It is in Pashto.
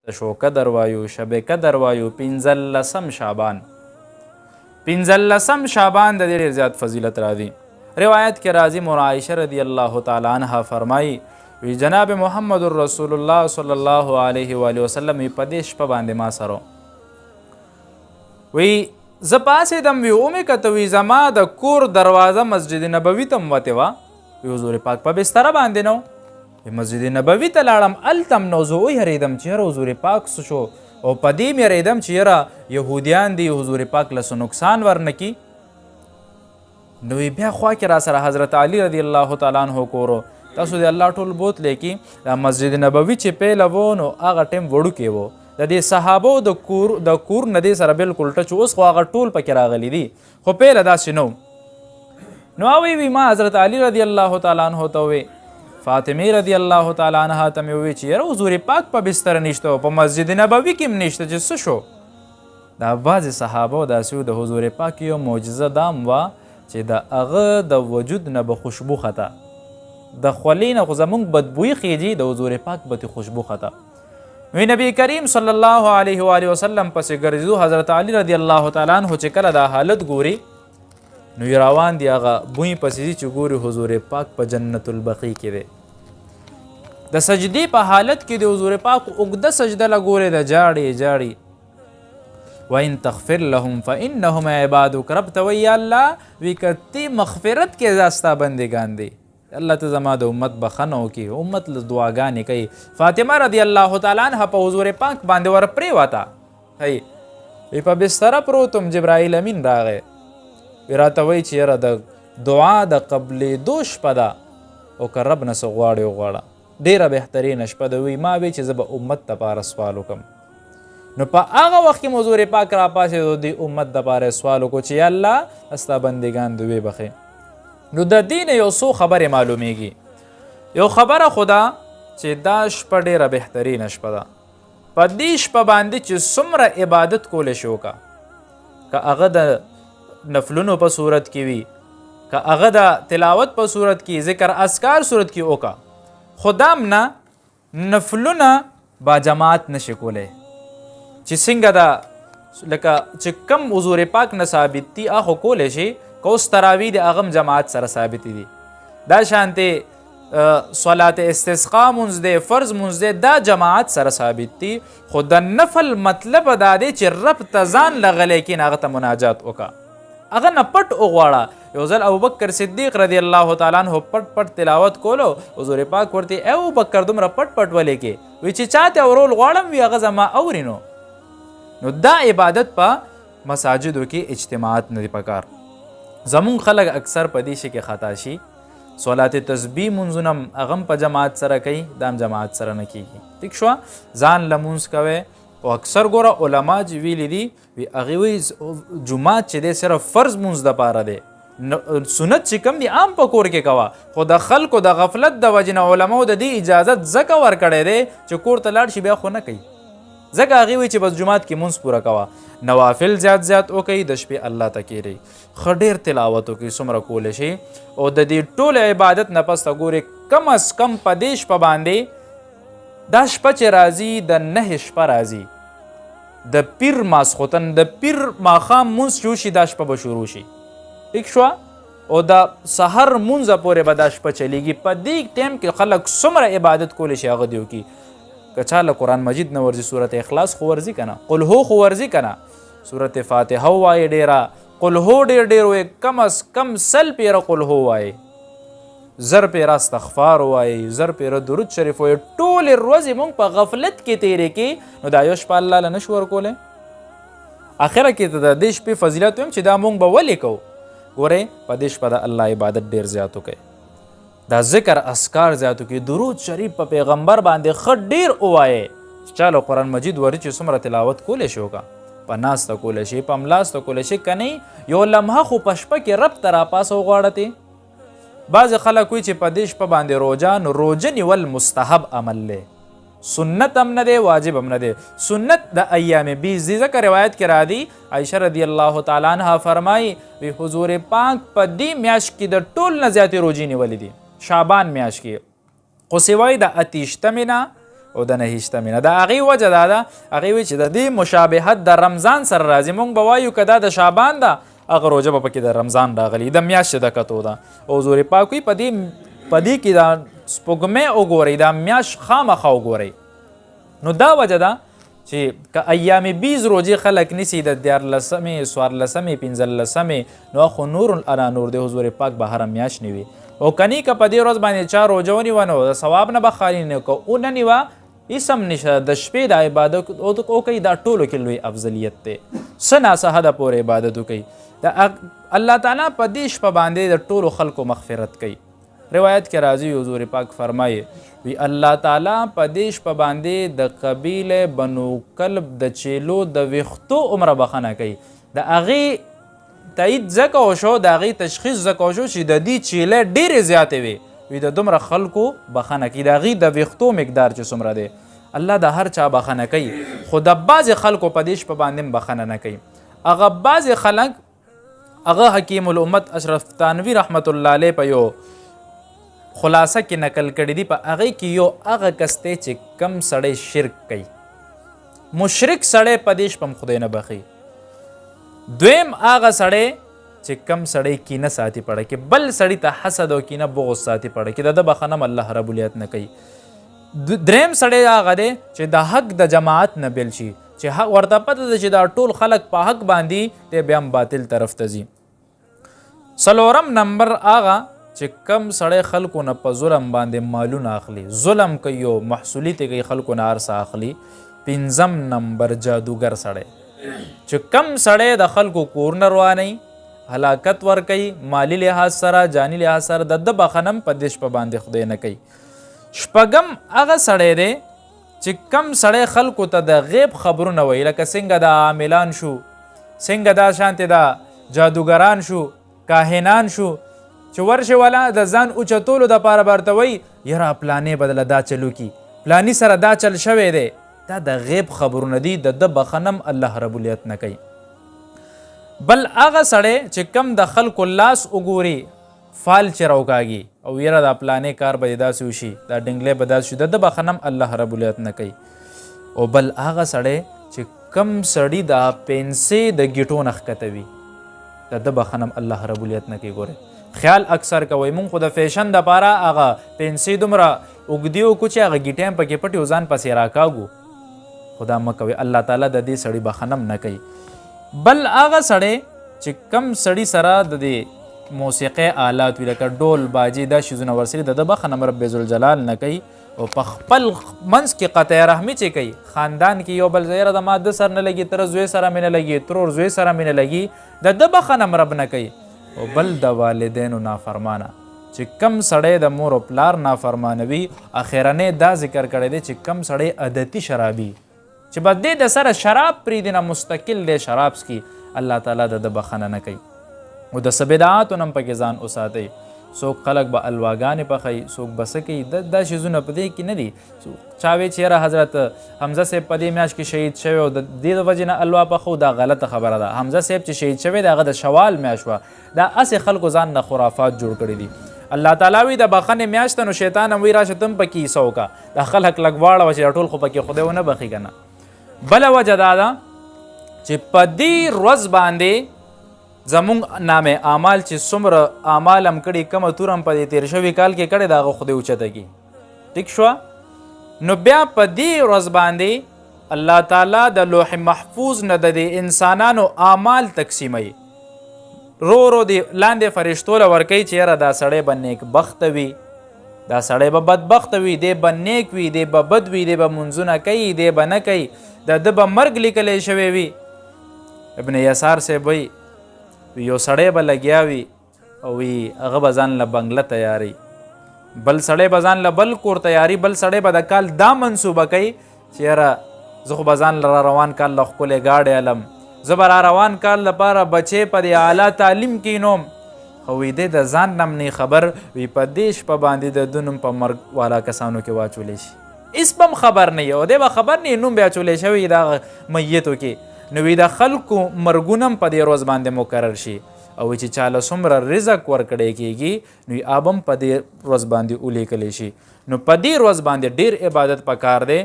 شو قدر وایو شب قدر وایو 15 شعبان 15 شعبان د ډېر زیات فضیلت راځي. روایت کې راځي مور عایشه رضی الله تعالی عنها فرمایي وی جناب محمد رسول الله صلی الله علیه و آله وسلم په دې شپه باندې ما سره وی زه پاسېدم وی ومې کته وی زما د کور دروازه مسجد نبوي ته وتې وه. وی حضور پاک په بستره باندې نه مسجد نبوي ته لاړم هلته نو زه ویرېدم چې یاره حضور پاک څه شو او په دې مې یریدم چې یاره یهودیان دي حضور پاک له څه نقصان ورنه کي. نو بیا خوا کې را سره حضرت علی رضی الله تعالی عنه کورو تاسو د الله ټول بوتلی کې د مسجد نبوي چې پیله و نو هغه ټیم وړوکی و د دې صحابو د کور نه دې سره بالکل ټچ اوس خو هغه ټول پکې راغلی دي خو پیله داسې نو هغوی وی ما حضرت علی رضی الله تعالی عنه ته ووی فاطمه رضی الله تعالی عنها ته مې ووی چې یاره حضور پاک په بستر نشته او په مسجد نبوي کې هم نشته چې څه شو. دا بعضې صحابو داسې و د حضور پاک یو معجزه دام وه چې د هغه د وجود نه به خوشبو خطه د خولې نه خو زمونږ بدبویي خیجي د حضور پاک به خوشبو خطه. وی نبی کریم صلی الله علیه و آله وسلم پسې ګرځېدو حضرت علی رضی الله تعالی عنه چې کله دا حالت ګوري نو یې روان دی هغه بوی پسې ځي چې ګوري حضور پاک په جنت البقیع کې دی. د سجدې په حالت کې د حضور پاک اوږده سجده له ګوري د جاړي وان تغفر لهم فانهم عبادک. رب ته وایي یا الله وی که تی مغفرت کې دا ستا بندګان دي الله ته زما د امت بخښنه وکړي امت له دعاګانې کوي. فاطمه رضی الله تعالی عنها په حضور پاک باندې ور پرېوته وی په بستره پروتم جبرائیل امین راغی وی راته وایي چې یاره د دعا د قبلېدو شپه ده او که رب نه څه غواړې وغواړه ډېره بهترینه شپه ده. وی ما وی چې زه به امت دپاره سوال وکړم نو په هغه وخت کې حضور پاک راپاڅېدو د امت دپاره سوال وکړو چې یا الله ستا بندګان دې وبخې. نو د دې نه یو څو خبرې معلومیږي. یو خبره خو ده چې دا شپه ډېره بهترینه شپه ده. په دې شپه باندې چې څومره عبادت کولی شي وکړه که هغه د نفلونو په صورت کې وي که هغه د تلاوت په صورت کې ذکر اذکار صورت کې وکړه خو دا هم نه نفلونه با جماعت نشي کولی چې څنګه دا لکه چې کم حضور پاک نه ثابت دي هغه کولی شي که اوس تراوی د هغه هم جماعت سره ثابت دي. دا شانتې صلات استسقا مونځ دی فرض مونځ دی دا جماعت سره ثابت دي خو د نفل مطلب دا دی چې رب ته ځان لغلی کین هغه ته مناجات وکړه هغه نه پټ وغواړه. یو ځل ابوبکر صدیق رضی الله تعالی عنه پټ تلاوت کولو حضور پاک ورته ای ابوبکر دومره پټ ولې کې وی چې چاته اورول غواړم وی هغه زما اوري نو دا عبادت په مساجدو کې اجتماعات نه دی پکار. زمونږ خلک اکثر په دې شي کې خطا شي صلات تسبیح منځونه هغه هم په جماعت سره کوي دا هم جماعت سره نه کیږي. ټیک شوه ځان لمونځ کوئ او اکثر ګوره علما چې ویلي دي وی هغې وایي جومات چې دی صرف فرض مونځ دپاره دی سنت چې کوم دی عام په کور کې کوه خو د خلکو د غفلت د وجې نه علماو د دې اجازت ځکه ورکړی دی چې کور ته لاړ شي بیا خو نه کوي ځکه هغې وایي چې بس جومات کې مونځ پوره کوه نوافل زیات وکوي د شپې الله ته کیری ښه ډېر تلاوت وکړي څومره کولی شي او د دې ټول عبادت نه پس ته ګورې کم از کم په دې شپه باندې دا شپه چې راځي د 9 شپه راځي د پیر ماسخوتن د پیر ماښام مونځ چې وشي دا شپه به شروع شي ټیک شوه او د سحر مونځه پورې به دا شپه چلیږي. په دې ټایم کې خلک څومره عبادت کولی شي هغه دې وکړي که چا له قرآن مجید نه ورځي صورت اخلاص خو ورځي که نه قل هو خو ورځي که نه صورت فاتحه ووایي ډېره قل هو ډېر وایي کم از کم 100 پیره قل هو وایي 1000 پیره استغفار وایي 1000 پیره درود شریف وایي ټولې ورځې موږ په غفلت کې تېرې کړي نو دا یو شپه الله له نشو ورکولی اخره کې ته د دې شپې فضیلت ویم چې دا موږ به ولې کوو ګورئ په دې شپه د الله عبادت ډېر زیات وکړئ دا ذکر اذکار زیات وکړي درود شریف په پیغمبر باندې ښه ډېر ووایئ چې چا له قرآن مجید وري چې څومره تلاوت کولی شي وکړه په ناسته کولی شي په املاسته کولی شي که نه یو لمحه خو په شپه کې رب ته راپاسه وغواړه تی بعضې خلک وایي چې په دې شپه باندې روژه نو روژه نیول مستحب عمل دی سنت هم نه دی واجب هم نه دی سنت د ایام بیس دی ځکه روایت کې راځي عایشه رضی الله تعالی عنها فرمایي وی حضور پاک په دې میاشت کې د ټول نه زیاتې روژې نیولې دي شعبان میاشت کې خو سوای د 28مې نه او د 29 د هغې وجه دا ده هغې وایي چې د دې مشابهت د رمضان سره راځي موږ به وایو که دا د شعبان ده هغه روژه به پکې د رمضان راغلي د میاشتې د کتو ده او حضور پاک وایي په دې کې دا سپوږمۍ وګورئ دا میاشت خامخا وګورئ نو دا وجه ده چې که ایام 20 روژې خلک نیسي د 14مې 14مې 15مې نو خو نور علی نور د حضور پاک به هره میاشت نیوي او کنی که په دې ورځ باندې چا روژه ونیوه نو د ثواب نه به خالي نه که ونه نیوه اسم نشه د شپې د عبادت وکړئ دا ټولو کې لوی افضلیت دی څه ناڅه حده پورې عبادت وکړئ د الله تعالی په دې شپه باندې د ټولو خلکو مغفرت کوي روایت کې راځي حضور پاک فرمایي وی الله تعالی په دې شپه باندې د قبیله بنو کلب د چیلو د ویښتو عمره بخښنه کوي د هغې تایید ځکه وشو د هغې تشخیص ځکه وشو چې د دې چیلې ډېرې زیاتې وي وی د دومره خلکو بخښنه کوي د هغې د ویښتو مقدار چې څومره دی الله د هر چا بخښنه کوي خو د بعضې خلکو په دې شپه باندې بخښنه نه کوي هغه بعضې خلک هغه حکیم الامت اشرف تانوي رحمت الله علیه په یو خلاصه کې نقل کړی دی په هغې کې یو هغه کس دی چې کم سړی شرک کوي مشرک سړی په دې شپه هم خدای نه بخي دویم هغه سړی چې کم سړی کینه ساتي پړه کې بل سړي ته حسد او کینه بغض ساتي پړه کې د ده بخښنه هم الله رب العزت نه کوي دریم سړی هغه دی چې د حق د جماعت نه بیل شي چې حق ورته پته ده چې دا ټول خلک په حق باندې دی بیا هم باطل طرف ته ځي څلورم نمبر هغه چې کم سړی خلکو نه په ظلم باندې مالونه اخلي ظلم کوي او محصولي ته کوي خلکو نه هر څه اخلي پنځم نمبر جادوګر سړی چې کم سړی د خلکو کورونه روانوي هلاکت ورکوي مالی لحاظ سره جاني لحاظ سره د ده بخښنه هم په دې شپه باندې خدای نه کوي شپږم هغه سړی دی چې کم سړی خلکو ته د غیب خبرونه وایي لکه څنګه دا عاملان شو څنګه دا شانتې دا جادوګران شو کاهنان شو چې ورشي والا د ځان اوچتولو دپاره به ورته وایي یاره پلانې بدله دا چلو کی پلاني سره دا چل شوی دی دا د غیب خبرونه دي د ده بخښنه هم الله رب العزت نه کوي بل هغه سړی چې کم د خلکو لاس وګوري فال چې راوکاږي او یاره دا پلانې کار به دې داسې وشي دا ډنګلی به داسې شي د ده بخښنه هم الله رب العزت نه کوي او بل هغه سړی چې کم سړي دا پنسې د ګیټو نه ښکته وي د ده بخښنه هم الله رب العزت نه کوي ګورئ خیال اکثر کوي مونږ خو د فیشن دپاره هغه پنسې دومره اوږدې وکړو چې هغه ګیټې هم پکې پټې او ځان پسې راکاږو خو دا مه کوئ الله تعالی د دې سړي بخښنه هم نه کوي بل هغه سړی چې کم سړي سره د دې موسیقۍ آلات وي لکه ډول باجې دا شیزونه ورسري د ده بخښنه هم رب ذوالجلال نه کوي او په خپل منځ کې قطع رحمي چې کوي خاندان کې یو بل ځایره د ما ده سر نه لګي تره زوی سره مې نه لګي ترور زوی سره مې نه لګي د ده بخښنه هم رب نه کوي او بل د والدینو نافرمانه چې کم سړی د مور او پلار نافرمانوي اخرنی دا ذکر کړی دی چې کم سړی عادتي شرابي چې بس دې د سره شراب پرېږدي نه مستقل دی شراب څکي الله تعالی د ده بخښنه نه کوي او د څه بدعاتو نه هم پکې ځان وساتئ څوک خلک به الواګانې پخوي څوک به څه کوي دا شیزونه په دې کې نه دي چا وی چې یاره حضرت حمزه صاحب په دې میاشت کې شهید شوی او د دې د وجې نه الوا پخو دا غلطه خبره ده حمزه صاحب چې شهید شوی د هغه د شوال میاشت وه دا هسې خلکو ځان نه خرافات جوړ کړي دي الله تعالی وی د بخښنې میاشت نو شیطان هم وی راشه ته هم پکې حصه وکړه دا خلک لږ واړوه چې دا ټول خو پکې خدای ونه بخښي که نه بله وجه دا ده چې په دې ورځ باندې زمونږ نامه اعمال چې څومره اعمال هم کړي کومه تور هم په دې تېر شوي کال کې کړی د هغه خدای اوچته کړي ټیک شوه نو بیا په دې ورځ باندې الله تعالی د لوح محفوظ نه د دې انسانانو اعمال تقسیموي رو رو دی لاندې فرشتو له ورکوي چې یاره دا سړی به نیک بخته وي دا سړی به بدبخته وي دی به نیک وي دی به بد وي دی به منځونه کوي دی به نه کوي د ده به مرګ لیکلی شوی وي ابن یسار صاحب وایي یو سړی به لګیا وي او وي هغه به ځان له بنګله تیاری بل سړی به ځان له بل کور تیاری بل سړی به د کال دا منصوبه کوي چې یاره زه خو به ځان له روان کال له ښکلې ګاډۍ علم زه به را روان کال لپاره بچې په دې اعلی تعلیم کینوم خو وی دی د ځان نم نه خبر وي په دې شپه باندې د ده نوم په مرګ والا کسانو کې واچولی شي هېڅ به هم خبر نه وي او دی به خبر نه نوم بیا اچولی شوی د هغه میتو کې نو وی د خلکو مرګونه هم په دې ورځ باندې مقرر شي او چې چاله څومره رزق ورکړی کېږي نو آب هم په دې ورځ باندې ولیکلی شي نو په دې ورځ باندې ډیر عبادت پکار دی